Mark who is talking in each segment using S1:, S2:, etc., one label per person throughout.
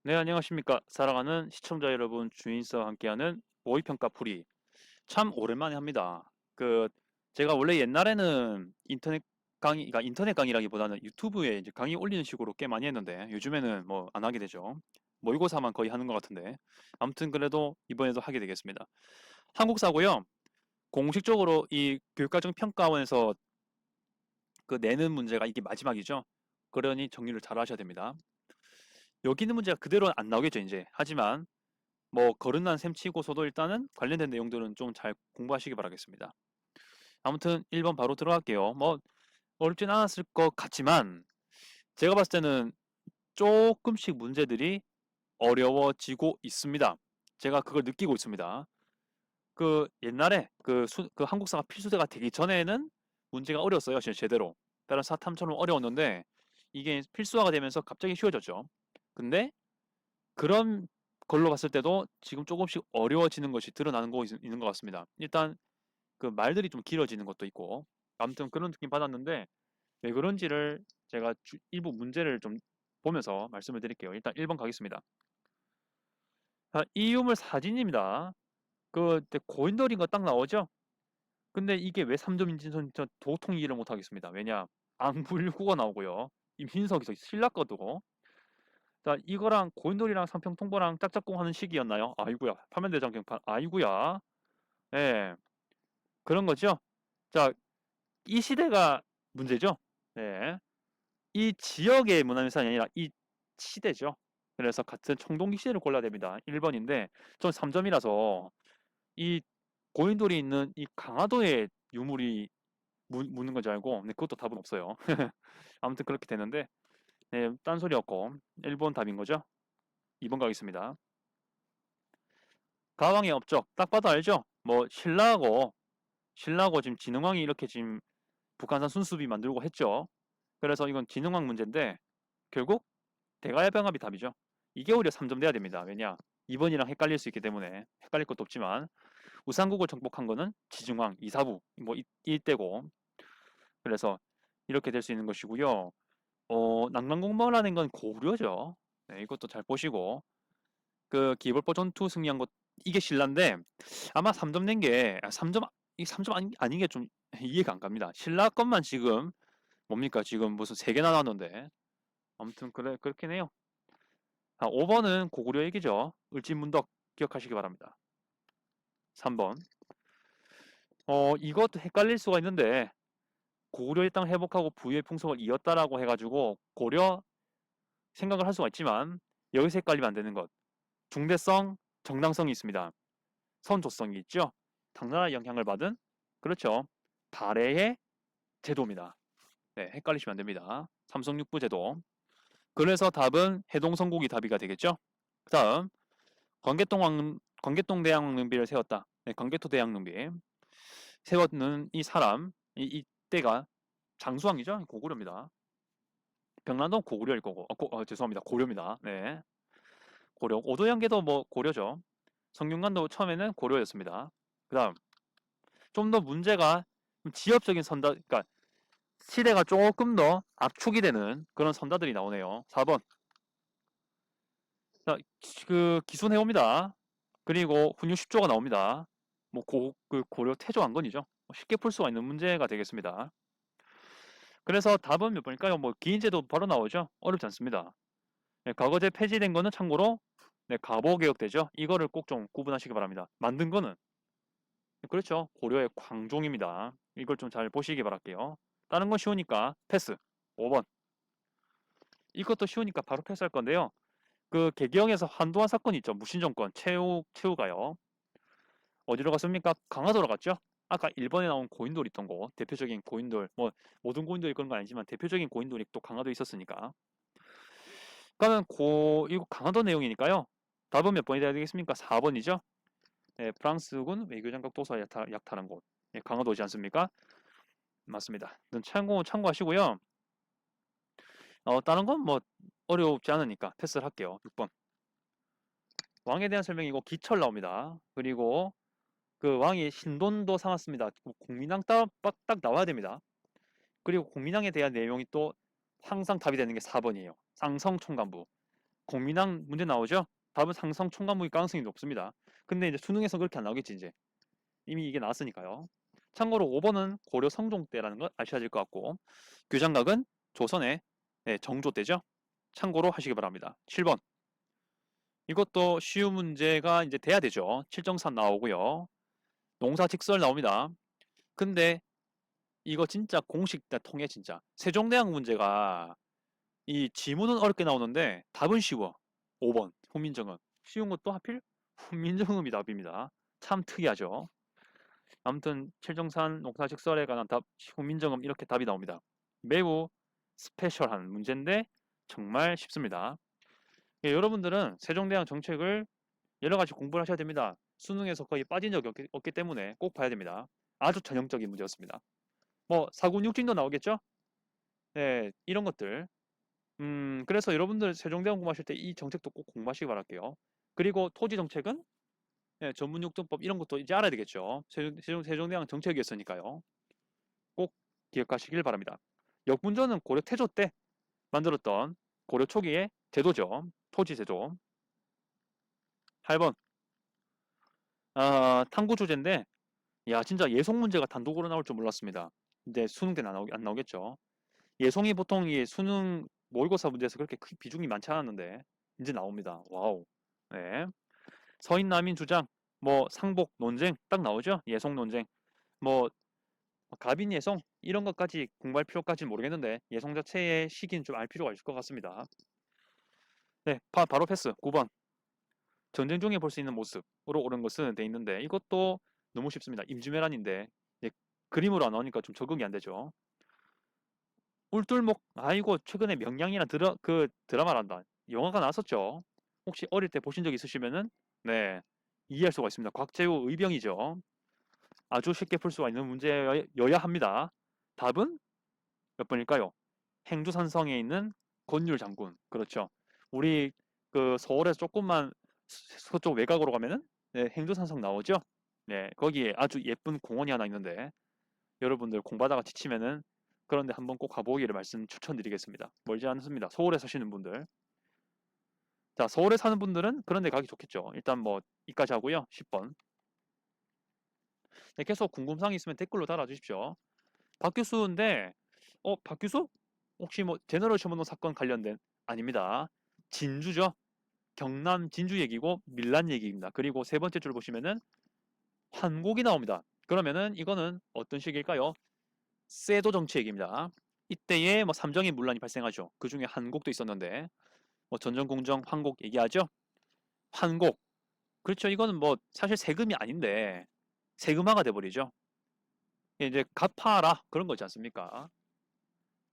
S1: 네, 안녕하십니까. 사랑하는 시청자 여러분, 주인스와 함께하는 모의평가 풀이. 참 오랜만에 합니다. 제가 원래 옛날에는 인터넷 강의라기보다는 유튜브에 이제 강의 올리는 식으로 꽤 많이 했는데, 요즘에는 뭐 안 하게 되죠. 모의고사만 거의 하는 것 같은데. 아무튼 그래도 이번에도 하게 되겠습니다. 한국사고요. 공식적으로 이 교육과정 평가원에서 내는 문제가 이게 마지막이죠. 그러니 정리를 잘 하셔야 됩니다. 여기 있는 문제가 그대로 안 나오겠죠, 이제. 하지만 뭐 거듭난 셈 치고서도 일단은 관련된 내용들은 좀 잘 공부하시기 바라겠습니다. 아무튼 1번 바로 들어갈게요. 뭐 어렵진 않았을 것 같지만 제가 봤을 때는 조금씩 문제들이 어려워지고 있습니다. 제가 그걸 느끼고 있습니다. 옛날에 그 한국사가 필수대가 되기 전에는 문제가 어려웠어요. 제대로. 다른 사탐처럼 어려웠는데 이게 필수화가 되면서 갑자기 쉬워졌죠. 근데 그런 걸로 봤을 때도 지금 조금씩 어려워지는 것이 드러나는 거 있는 것 같습니다. 일단 그 말들이 좀 길어지는 것도 있고 아무튼 그런 느낌 받았는데 왜 그런지를 제가 일부 문제를 좀 보면서 말씀을 드릴게요. 일단 1번 가겠습니다. 자, 이 유물 사진입니다. 고인돌인 거 딱 나오죠? 근데 이게 왜 3점인지 전 도통 이해를 못 하겠습니다. 왜냐? 앙불구가 나오고요. 임신석이 신라거도. 자, 이거랑 고인돌이랑 상평통보랑 짝짝꿍 하는 시기였나요? 아이구야. 파면대장 경판. 아이구야. 예. 그런 거죠. 자, 이 시대가 문제죠. 네. 이 지역의 문화유산이 아니라 이 시대죠. 그래서 같은 청동기 시대를 골라야 됩니다. 1번인데 전 3점이라서 이 고인돌이 있는 이 강화도의 유물이 묻는 건지 알고 근데 그것도 답은 없어요. 아무튼 그렇게 되는데 네, 딴소리였고 1번 답인 거죠. 2번 가겠습니다. 가왕의 업적 딱 봐도 알죠? 뭐 신라하고 지금 진흥왕이 이렇게 지금 북한산 순수비 만들고 했죠. 그래서 이건 진흥왕 문제인데 결국 대가야병합이 답이죠. 이게 오히려 3점 돼야 됩니다. 왜냐? 2번이랑 헷갈릴 수 있기 때문에 헷갈릴 것도 없지만 우상국을 정복한 거는 지증왕 2, 4부 뭐 이때고 그래서 이렇게 될 수 있는 것이고요. 난강공모라는 건 고구려죠. 네, 이것도 잘 보시고 기벌포 전투 승리한 것 이게 신라인데 아마 3점 낸 게 3점 이 3점 아닌 게 좀 이해가 안 갑니다. 신라 것만 지금 뭡니까? 지금 무슨 3개나 나왔는데 아무튼 그렇긴 해요. 5번은 고구려 얘기죠. 을지문덕 기억하시기 바랍니다. 3번. 이것도 헷갈릴 수가 있는데 고구려의 땅 회복하고 부유의 풍속을 이었다라고 해가지고 고려 생각을 할 수가 있지만 여기서 헷갈리면 안 되는 것. 중대성, 정당성이 있습니다. 선조성이 있죠. 당나라 영향을 받은 그렇죠. 발해의 제도입니다. 네, 헷갈리시면 안 됩니다. 삼성육부 제도. 그래서 답은 해동성국이 답이가 되겠죠. 그 다음 광개동 대왕릉비를 세웠다. 네, 광개토 대왕릉비 세웠는 이 사람 이때가 장수왕이죠. 고구려입니다. 병란동 고구려일 거고 죄송합니다. 고려입니다. 네, 고려. 오도양계도 뭐 고려죠. 성균관도 처음에는 고려였습니다. 그 다음 좀 더 문제가 지역적인 선다, 그러니까 시대가 조금 더 압축이 되는 그런 선다들이 나오네요. 4번. 자, 기순해옵니다. 그리고 훈유 10조가 나옵니다. 뭐 고려 태조 왕건이죠. 쉽게 풀 수가 있는 문제가 되겠습니다. 그래서 답은 몇 번일까요? 뭐 기인제도 바로 나오죠. 어렵지 않습니다. 네, 과거제 폐지된 거는 참고로 네, 가보개혁되죠. 이거를 꼭 좀 구분하시기 바랍니다. 만든 거는 그렇죠. 고려의 광종입니다. 이걸 좀 잘 보시기 바랄게요. 다른 건 쉬우니까 패스. 5번. 이것도 쉬우니까 바로 패스할 건데요. 개경에서 한동안 사건이 있죠. 무신정권 최후가요. 어디로 갔습니까? 강화도로 갔죠. 아까 1번에 나온 고인돌 있던 거 대표적인 고인돌 뭐 모든 고인돌이 그런 건 아니지만 대표적인 고인돌이 또 강화도에 있었으니까 그러면 이거 강화도 내용이니까요. 답은 몇 번이 돼야 되겠습니까? 4번이죠. 네, 프랑스군 외교장각 도서 약탈한 곳 네, 강화도지 않습니까? 맞습니다. 참고하시고요. 다른 건 뭐 어렵지 않으니까 패스를 할게요. 6번. 왕에 대한 설명이고 기철 나옵니다. 그리고 그 왕이 신돈도 삼았습니다. 공민왕 딱 나와야 됩니다. 그리고 공민왕에 대한 내용이 또 항상 답이 되는 게 4번이에요. 쌍성총관부. 공민왕 문제 나오죠? 답은 상성 총괄무기 가능성이 높습니다. 근데 이제 수능에서 그렇게 안 나오겠지 이제. 이미 이게 나왔으니까요. 참고로 5번은 고려 성종 때라는 걸 아셔야 될 것 같고 규장각은 조선의 정조 때죠. 참고로 하시기 바랍니다. 7번. 이것도 쉬운 문제가 이제 돼야 되죠. 칠정산 나오고요. 농사직설 나옵니다. 근데 이거 진짜 공식 다 통해 진짜. 세종대왕 문제가 이 지문은 어렵게 나오는데 답은 쉬워. 5번 훈민정음. 쉬운 것도 하필 훈민정음이 답입니다. 참 특이하죠. 아무튼 칠정산 농사직설에 관한 답 훈민정음 이렇게 답이 나옵니다. 매우 스페셜한 문제인데 정말 쉽습니다. 예, 여러분들은 세종대왕 정책을 여러 가지 공부를 하셔야 됩니다. 수능에서 거의 빠진 적이 없기 때문에 꼭 봐야 됩니다. 아주 전형적인 문제였습니다. 뭐 사군육진도 나오겠죠? 네, 이런 것들. 그래서 여러분들 세종대왕 공부하실 때 이 정책도 꼭 공부하시기 바랄게요. 그리고 토지 정책은 전문육도법 이런 것도 이제 알아야 되겠죠. 세종대왕 정책이었으니까요. 꼭 기억하시길 바랍니다. 역분전은 고려 태조 때 만들었던 고려 초기의 제도죠. 토지 제도. 8번. 탐구 주제인데 야 진짜 예송 문제가 단독으로 나올 줄 몰랐습니다. 근데 수능 때는 안 나오겠죠. 예송이 보통 이 수능 모의고사 문제에서 그렇게 비중이 많지 않았는데 이제 나옵니다. 와우. 네. 서인 남인 주장, 뭐 상복 논쟁 딱 나오죠. 예송 논쟁. 뭐 가빈 예송 이런 것까지 공부할 필요까지는 모르겠는데 예송 자체의 시기는 좀 알 필요가 있을 것 같습니다. 네, 바로 패스. 9번. 전쟁 중에 볼 수 있는 모습으로 옳은 것은 돼 있는데 이것도 너무 쉽습니다. 임진왜란인데 그림으로 안 나오니까 좀 적응이 안 되죠. 울tur목 아이고 최근에 명량이나 드라마란다. 영화가 나왔었죠. 혹시 어릴 때 보신 적 있으시면은 네 이해할 수가 있습니다. 곽재우 의병이죠. 아주 쉽게 풀 수가 있는 문제여야 합니다. 답은 몇 번일까요? 행주산성에 있는 권율 장군. 그렇죠. 우리 그 서울에서 조금만 서쪽 외곽으로 가면은 네, 행주산성 나오죠. 네, 거기에 아주 예쁜 공원이 하나 있는데 여러분들 공부하다가 지치면은 그런데 한번 꼭 가보기를 말씀 추천드리겠습니다. 멀지 않습니다. 서울에 사시는 분들. 자, 서울에 사는 분들은 그런데 가기 좋겠죠. 일단 뭐 이까지 하고요. 10번. 네, 계속 궁금사항이 있으면 댓글로 달아주십시오. 박규수인데, 박규수? 혹시 뭐 제너럴 셔먼노 사건 관련된 아닙니다. 진주죠. 경남 진주 얘기고 밀란 얘기입니다. 그리고 세 번째 줄 보시면은 환곡이 나옵니다. 그러면은 이거는 어떤 식일까요? 세도 정치 얘기입니다. 이때에 뭐 삼정의 문란이 발생하죠. 그 중에 한곡도 있었는데 뭐 전전궁정 환곡 얘기하죠. 환곡. 그렇죠. 이거는 뭐 사실 세금이 아닌데 세금화가 돼버리죠. 이제 갚아라 그런 거지 않습니까?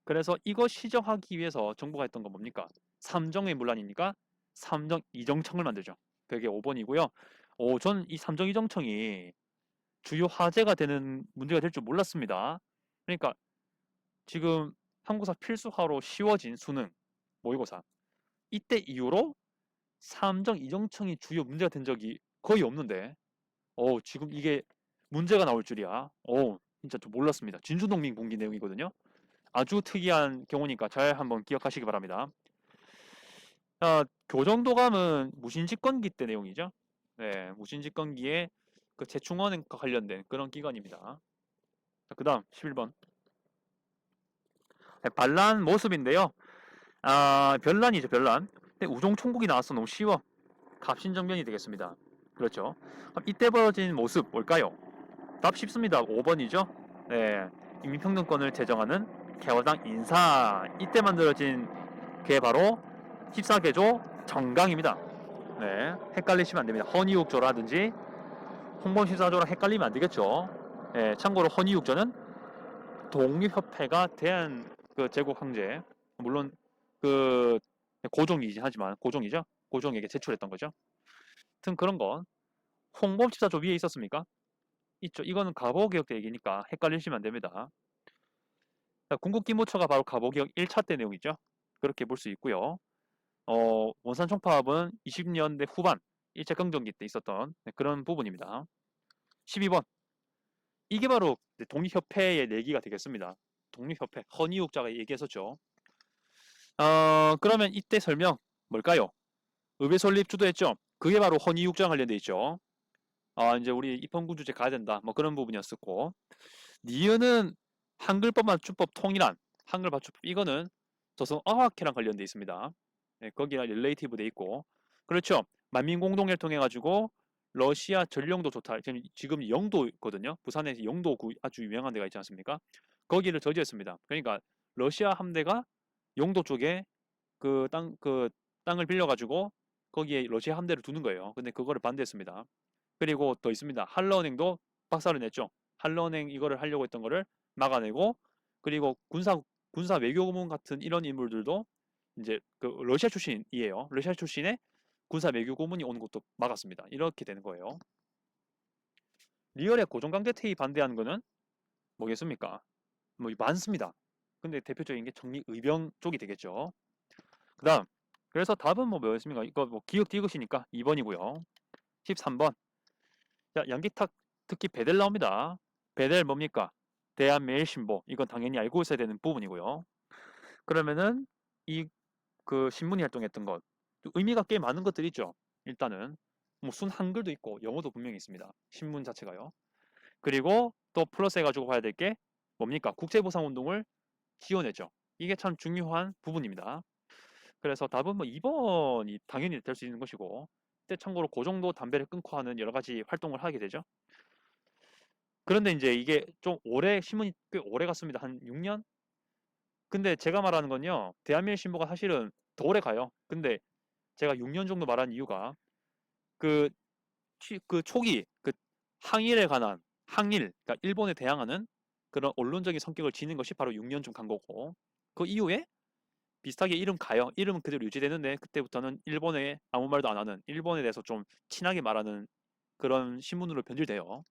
S1: 그래서 이거 시정하기 위해서 정부가 했던 건 뭡니까? 삼정의 문란이니까 삼정 이정청을 만들죠. 그게 5번이고요. 전 이 삼정 이정청이 주요 화제가 되는 문제가 될 줄 몰랐습니다. 그러니까 지금 한국사 필수화로 쉬워진 수능 모의고사 이때 이후로 삼정 이정청이 주요 문제가 된 적이 거의 없는데 지금 이게 문제가 나올 줄이야. 진짜 좀 몰랐습니다. 진주농민 공기 내용이거든요. 아주 특이한 경우니까 잘 한번 기억하시기 바랍니다. 교정도감은 무신집권기 때 내용이죠. 네, 무신집권기에 그 재충원과 관련된 그런 기관입니다. 그 다음 11번. 네, 반란 모습인데요. 별난이죠, 별난. 근데 우종총국이 나왔어 너무 쉬워. 갑신정변이 되겠습니다. 그렇죠. 그럼 이때 벌어진 모습 뭘까요? 답 쉽습니다. 5번이죠. 네, 인민평등권을 제정하는 개화당 인사. 이때 만들어진 게 바로 14개조 정강입니다. 네, 헷갈리시면 안 됩니다. 헌의육조라든지 홍범 14조랑 헷갈리면 안 되겠죠. 네, 참고로 헌의육조는 독립협회가 대한 그 제국 황제, 물론 그 고종이긴 하지만 고종이죠. 고종에게 제출했던 거죠. 하여튼 그런 건 홍범 14조 위에 있었습니까? 있죠. 이거는 갑오개혁 때 얘기니까 헷갈리시면 안 됩니다. 군국기무처가 바로 갑오개혁 1차 때 내용이죠. 그렇게 볼 수 있고요. 원산총파업은 20년대 후반 일제강점기 때 있었던 그런 부분입니다. 12번. 이게 바로 독립협회의 내기가 되겠습니다. 독립협회, 헌의육자가 얘기했었죠. 그러면 이때 설명 뭘까요? 의회 설립 주도했죠. 그게 바로 헌의육장 관련돼 있죠. 아, 이제 우리 입헌군 주제 가야 된다. 뭐 그런 부분이었었고. 니은은 한글법만 주법 통일한 한글 발주법, 이거는 조선 어학회랑 관련돼 있습니다. 네, 거기랑 릴레이티브 돼 있고. 그렇죠. 만민공동회를 통해 가지고 러시아 전령도 좋다. 지금 영도거든요. 부산에 영도구 아주 유명한 데가 있지 않습니까? 거기를 저지했습니다. 그러니까 러시아 함대가 영도 쪽에 그 땅을 빌려 가지고 거기에 러시아 함대를 두는 거예요. 근데 그거를 반대했습니다. 그리고 더 있습니다. 한러은행도 박살을 냈죠. 한러은행 이거를 하려고 했던 거를 막아내고, 그리고 군사 외교고문 같은 이런 인물들도 이제 그 러시아 출신이에요. 러시아 출신의 군사 외교고문이 오는 것도 막았습니다. 이렇게 되는 거예요. 리얼의 고종강제 퇴위 반대하는 거는 뭐겠습니까? 뭐 많습니다. 근데 대표적인 게 정리의병 쪽이 되겠죠. 그다음, 그래서 답은 뭐였습니까? 이거 뭐 기억 디귿이니까 2번이고요. 13번. 자, 양기탁 특히 베델 나옵니다. 베델 뭡니까? 대한매일신보. 이건 당연히 알고 있어야 되는 부분이고요. 그러면은 이 그 신문이 활동했던 것, 의미가 꽤 많은 것들이 있죠. 일단은 뭐 순 한글도 있고 영어도 분명히 있습니다. 신문 자체가요. 그리고 또 플러스 해가지고 봐야 될 게 뭡니까? 국제보상운동을 지원했죠. 이게 참 중요한 부분입니다. 그래서 답은 뭐 2번이 당연히 될 수 있는 것이고, 그때 참고로 그 정도 담배를 끊고 하는 여러 가지 활동을 하게 되죠. 그런데 이제 이게 좀 오래, 신문이 꽤 오래 갔습니다. 한 6년? 근데 제가 말하는 건요, 대한민일신보가 사실은 더 오래 가요. 근데 제가 6년 정도 말한 이유가 그, 그 초기 그 항일에 관한 항일, 그러니까 일본에 대항하는 그런 언론적인 성격을 지닌 것이 바로 6년쯤 간 거고, 그 이후에 비슷하게 이름 가요. 이름은 그대로 유지되는데 그때부터는 일본에 아무 말도 안 하는, 일본에 대해서 좀 친하게 말하는 그런 신문으로 변질돼요.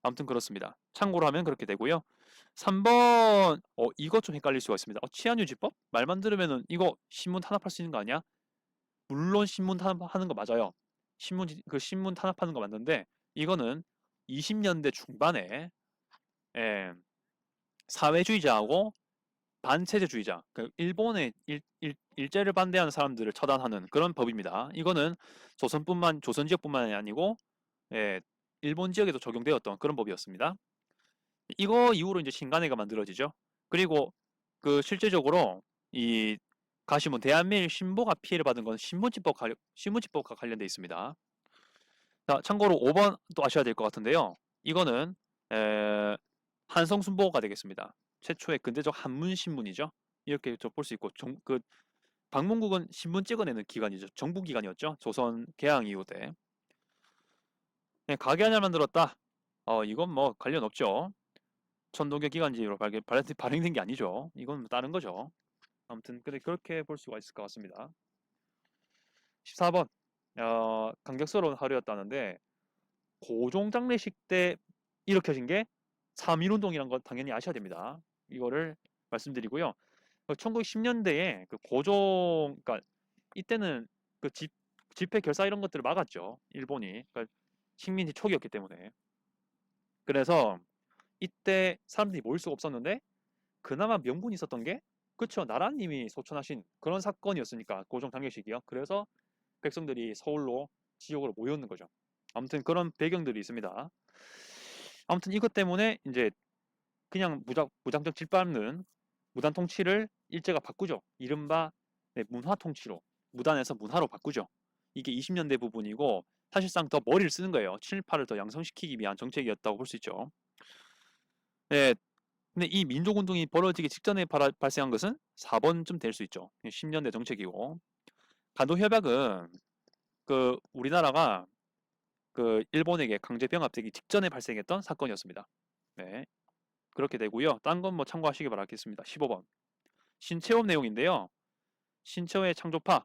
S1: 아무튼 그렇습니다. 참고로 하면 그렇게 되고요. 3번, 이거 좀 헷갈릴 수가 있습니다. 치안유지법? 말만 들으면은 이거 신문 탄압할 수 있는 거 아니야? 물론 신문 탄압하는 거 맞아요. 신문 탄압하는 거 맞는데, 이거는 20년대 중반에 사회주의자하고 반체제주의자, 일본의 일제를 반대하는 사람들을 처단하는 그런 법입니다. 이거는 조선 지역뿐만이 아니고 일본 지역에도 적용되었던 그런 법이었습니다. 이거 이후로 이제 신간회가 만들어지죠. 그리고 그 실제적으로 이 가시문 대한민일 신보가 피해를 받은 건 신문지법과 관련돼 있습니다. 자, 참고로 5번 또 아셔야 될 것 같은데요. 이거는 한성순보가 되겠습니다. 최초의 근대적 한문 신문이죠. 이렇게 볼 수 있고, 방문국은 신문 찍어내는 기관이죠. 정부 기관이었죠. 조선 개항 이후 때. 네, 가게 하나 만들었다. 이건 뭐 관련 없죠. 천도교 기관지로 발행된 게 아니죠. 이건 뭐 다른 거죠. 아무튼 근데 그렇게 볼 수가 있을 것 같습니다. 14번. 감격스러운 하루였다는데, 고종 장례식 때 일으켜진 게 3.1운동이란 건 당연히 아셔야 됩니다. 이거를 말씀드리고요. 1910년대에 그 고종, 그러니까 이때는 그 집회 결사 이런 것들을 막았죠. 일본이. 그러니까 식민지 초기였기 때문에. 그래서 이때 사람들이 모일 수가 없었는데, 그나마 명분이 있었던 게, 그쵸, 나라님이 소천하신 그런 사건이었으니까, 고종 장례식이요. 그래서 백성들이 서울로, 지역으로 모였는 거죠. 아무튼 그런 배경들이 있습니다. 아무튼 이것 때문에 이제 그냥 무장적 짓밟는 무단 통치를 일제가 바꾸죠. 이른바 문화 통치로, 무단에서 문화로 바꾸죠. 이게 20년대 부분이고, 사실상 더 머리를 쓰는 거예요. 친일파를 더 양성시키기 위한 정책이었다고 볼 수 있죠. 네, 근데 이 민족운동이 벌어지기 직전에 발생한 것은 4번쯤 될 수 있죠. 10년대 정책이고, 간도협약은 우리나라가 일본에게 강제 병합되기 직전에 발생했던 사건이었습니다. 네, 그렇게 되고요. 딴 건 뭐 참고하시기 바라겠습니다. 15번. 신체업 내용인데요. 신체의 창조파.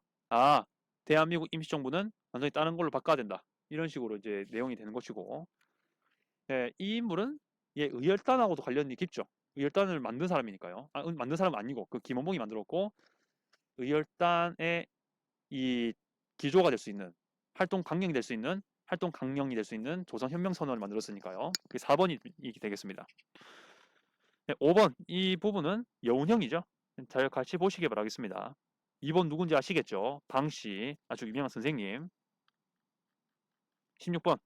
S1: 대한민국 임시정부는 완전히 다른 걸로 바꿔야 된다. 이런 식으로 이제 내용이 되는 것이고, 이 인물은 의열단하고도 관련이 깊죠. 의열단을 만든 사람이니까요. 만든 사람은 아니고 그 김원봉이 만들었고, 의열단의 이 기조가 될 수 있는, 활동 강령이 될 수 있는, 활동 강령이 될 수 있는 조선혁명선언을 만들었으니까요. 그게 4번이 되겠습니다. 5번 이 부분은 여운형이죠. 잘 같이 보시기 바라겠습니다. 2번 누군지 아시겠죠? 방씨, 아주 유명한 선생님. 16번.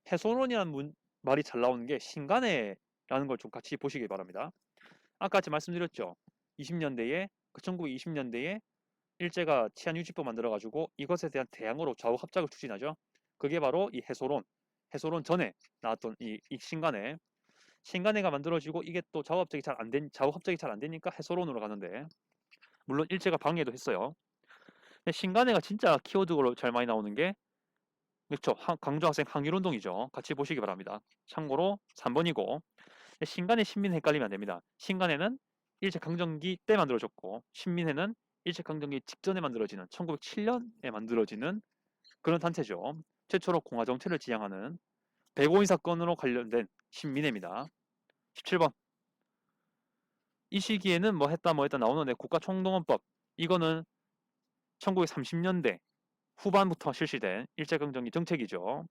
S1: 해소론이라는 말이 잘 나오는 게 신간해라는 걸 좀 같이 보시기 바랍니다. 아까 같이 말씀드렸죠. 20년대에, 1920년대에 일제가 치안유지법 만들어가지고 이것에 대한 대항으로 좌우합작을 추진하죠. 그게 바로 이 해소론 전에 나왔던 이 신간해가 만들어지고 이게 또 좌우합작이 잘 안 되니까 해소론으로 가는데, 물론 일제가 방해도 했어요. 근데 신간해가 진짜 키워드로 잘 많이 나오는 게, 그렇죠, 강조학생 항일운동이죠. 같이 보시기 바랍니다. 참고로 3번이고, 신간해 신민해 헷갈리면 안 됩니다. 신간해는 일제강점기 때 만들어졌고, 신민해는 일제강점기 직전에 만들어지는 1907년에 만들어지는 그런 단체죠. 최초로 공화 정체를 지향하는 105인 사건으로 관련된 신민해입니다. 17번. 이 시기에는 뭐 했다 나오는데, 국가총동원법, 이거는 1930년대 후반부터 실시된 일제강점기 정책이죠.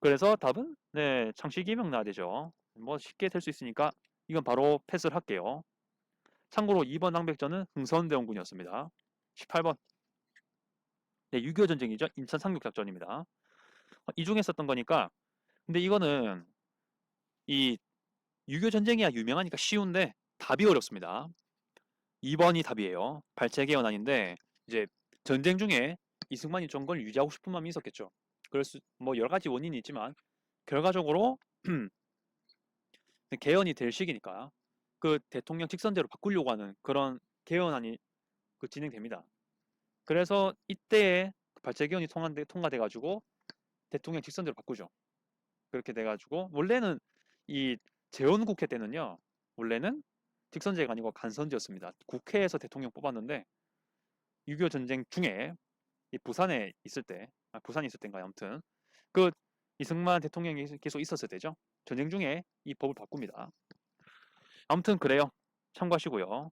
S1: 그래서 답은 창씨기명 나야 되죠. 뭐 쉽게 될 수 있으니까 이건 바로 패스를 할게요. 참고로 2번 낭백전은 흥선대원군이었습니다. 18번. 6.25 전쟁이죠. 인천 상륙작전입니다. 이 중에 썼던 거니까, 근데 이거는 이 6.25 전쟁이야 유명하니까 쉬운데 답이 어렵습니다. 2번이 답이에요. 발제개헌안인데, 이제 전쟁 중에 이승만이 정권을 유지하고 싶은 마음이 있었겠죠. 뭐 여러 가지 원인이 있지만 결과적으로 개헌이 될 시기니까 그 대통령 직선제로 바꾸려고 하는 그런 개헌안이 진행됩니다. 그래서 이때에 발제개헌이 통과돼가지고 대통령 직선제로 바꾸죠. 그렇게 돼가지고 원래는 이 재헌국회 때는요, 원래는 직선제가 아니고 간선제였습니다. 국회에서 대통령 뽑았는데 6.25 전쟁 중에 이 부산에 있을 때인가요? 아무튼 그 이승만 대통령이 계속 있었을 때죠. 전쟁 중에 이 법을 바꿉니다. 아무튼 그래요. 참고하시고요.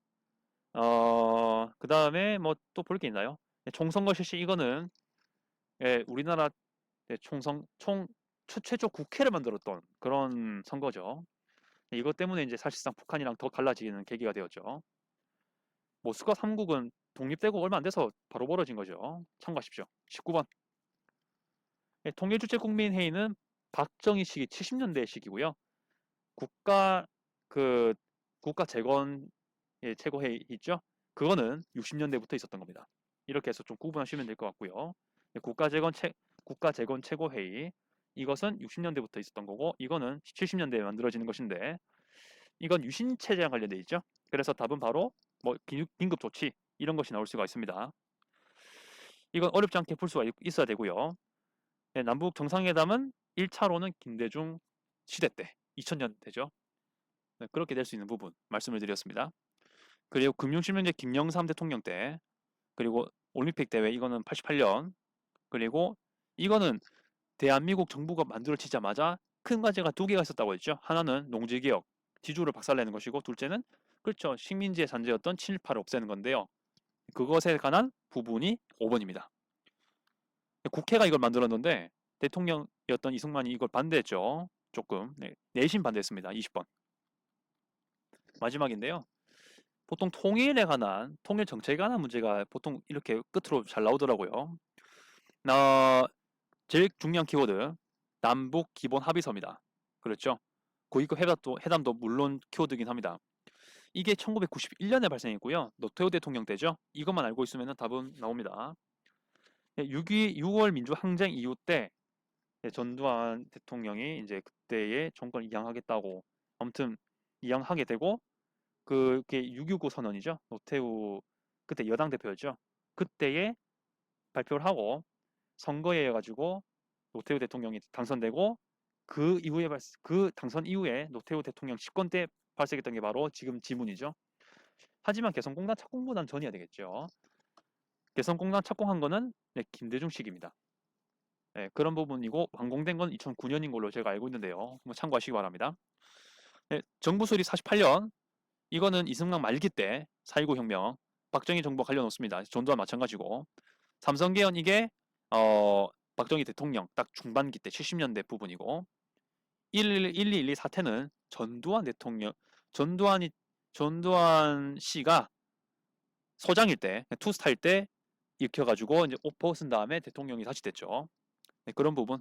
S1: 그 다음에 뭐 또 볼 게 있나요? 총선거 실시, 이거는 우리나라 최초 국회를 만들었던 그런 선거죠. 이것 때문에 이제 사실상 북한이랑 더 갈라지는 계기가 되었죠. 모스크바 3국은 독립되고 얼마 안 돼서 바로 벌어진 거죠. 참고하십시오. 19번. 통일주체국민회의는 박정희 시기 70년대 시기고요. 국가 재건 최고회의 있죠? 그거는 60년대부터 있었던 겁니다. 이렇게 해서 좀 구분하시면 될 것 같고요. 국가재건 최고회의, 이것은 60년대부터 있었던 거고, 이거는 70년대에 만들어지는 것인데, 이건 유신체제랑 관련돼 있죠. 그래서 답은 바로 뭐 긴급조치 이런 것이 나올 수가 있습니다. 이건 어렵지 않게 풀 수가 있어야 되고요. 남북 정상회담은 1차로는 김대중 시대 때 2000년대죠. 그렇게 될 수 있는 부분 말씀을 드렸습니다. 그리고 금융실명제 김영삼 대통령 때, 그리고 올림픽 대회, 이거는 88년, 그리고 이거는 대한민국 정부가 만들어지자마자 큰 과제가 두 개가 있었다고 했죠. 하나는 농지개혁, 지주를 박살내는 것이고, 둘째는 그렇죠, 식민지의 잔재였던 친일파를 없애는 건데요. 그것에 관한 부분이 5번입니다. 국회가 이걸 만들었는데 대통령이었던 이승만이 이걸 반대했죠. 조금 내심 반대했습니다. 20번. 마지막인데요. 보통 통일 정책에 관한 문제가 보통 이렇게 끝으로 잘 나오더라고요. 제일 중요한 키워드, 남북 기본 합의서입니다. 그렇죠? 고위급 회담도 물론 키워드긴 합니다. 이게 1991년에 발생했고요. 노태우 대통령 때죠. 이것만 알고 있으면 답은 나옵니다. 6월 민주항쟁 이후 때 전두환 대통령이 이제 그때의 정권을 이양하겠다고, 아무튼 이양하게 되고, 그게 6.19 선언이죠. 노태우 그때 여당 대표였죠. 그때에 발표를 하고 선거에 가지고 노태우 대통령이 당선되고, 그 당선 이후에 노태우 대통령 집권 때 발생했던 게 바로 지금 지문이죠. 하지만 개성공단 착공보단 전이어야 되겠죠. 개성공단 착공한 거는 김대중 시기입니다. 그런 부분이고, 완공된 건 2009년인 걸로 제가 알고 있는데요. 한번 참고하시기 바랍니다. 정부 수립 48년, 이거는 이승만 말기 때 4.19 혁명, 박정희 정부 관련 없습니다. 전두환 마찬가지고, 삼성개헌, 이게 박정희 대통령 딱 중반기 때 70년대 부분이고, 1212 사태는 전두환 씨가 소장일 때, 투스타일 때 익혀가지고 이제 오퍼 쓴 다음에 대통령이 다시 됐죠. 네, 그런 부분.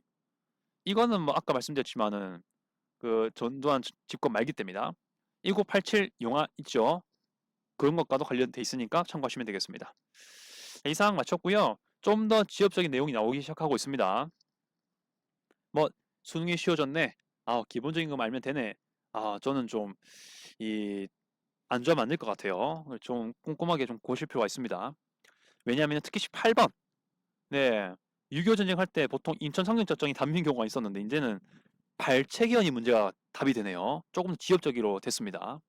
S1: 이거는 뭐 아까 말씀드렸지만은 그 전두환 집권 말기 때입니다. 1987 영화 있죠. 그런 것과도 관련돼 있으니까 참고하시면 되겠습니다. 이상 마쳤고요. 좀 더 지엽적인 내용이 나오기 시작하고 있습니다. 뭐 수능이 쉬워졌네. 아, 기본적인 거 알면 되네. 아, 저는 좀 이 안 좋아하면 안 될 것 같아요. 좀 꼼꼼하게 좀 보실 필요가 있습니다. 왜냐하면 특히 18번. 네. 6.25 전쟁 할 때 보통 인천 상륙작전이 답인 경우가 있었는데 이제는 발췌기원이 문제가 답이 되네요. 조금 지엽적으로 됐습니다.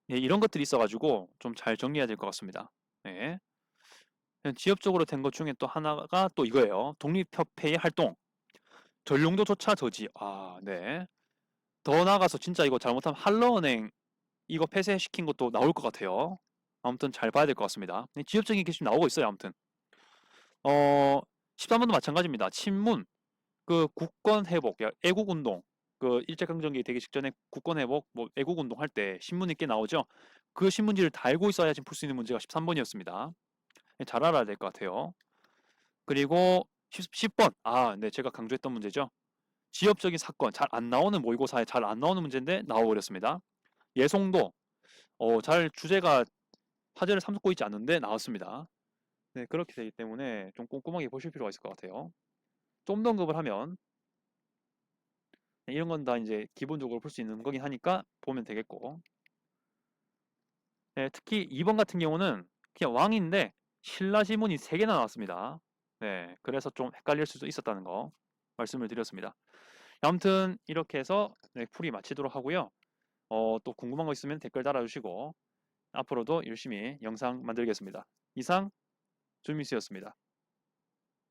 S1: 네, 이런 것들이 있어가지고 좀 잘 정리해야 될 것 같습니다. 네. 지엽적으로 된 것 중에 또 하나가 또 이거예요. 독립협회의 활동. 전용도조차 저지. 아, 네. 더 나아가서 진짜 이거 잘못하면 한러은행 이거 폐쇄시킨 것도 나올 것 같아요. 아무튼 잘 봐야 될 것 같습니다. 네, 지엽적인 게 지금 나오고 있어요. 아무튼. 13번도 마찬가지입니다. 친문, 그 국권 회복, 애국 운동, 그 일제강점기 되기 직전에 국권 회복, 뭐 애국 운동 할 때 신문이 꽤 나오죠. 그 신문지를 달고 있어야지 풀 수 있는 문제가 13번이었습니다. 잘 알아야 될 것 같아요. 그리고 10번, 아, 네, 제가 강조했던 문제죠. 지역적인 사건, 잘 안 나오는 모의고사에 잘 안 나오는 문제인데 나와버렸습니다. 예송도, 잘 주제가 화제를 삼고 있지 않는데 나왔습니다. 네, 그렇게 되기 때문에 좀 꼼꼼하게 보실 필요가 있을 것 같아요. 좀 더 언급을 하면 네, 이런 건 다 이제 기본적으로 볼 수 있는 거긴 하니까 보면 되겠고, 네, 특히 2번 같은 경우는 그냥 왕인데 신라 지문이 3개나 나왔습니다. 네, 그래서 좀 헷갈릴 수도 있었다는 거 말씀을 드렸습니다. 아무튼 이렇게 해서 네, 풀이 마치도록 하고요. 또 궁금한 거 있으면 댓글 달아주시고 앞으로도 열심히 영상 만들겠습니다. 이상 준미스였습니다.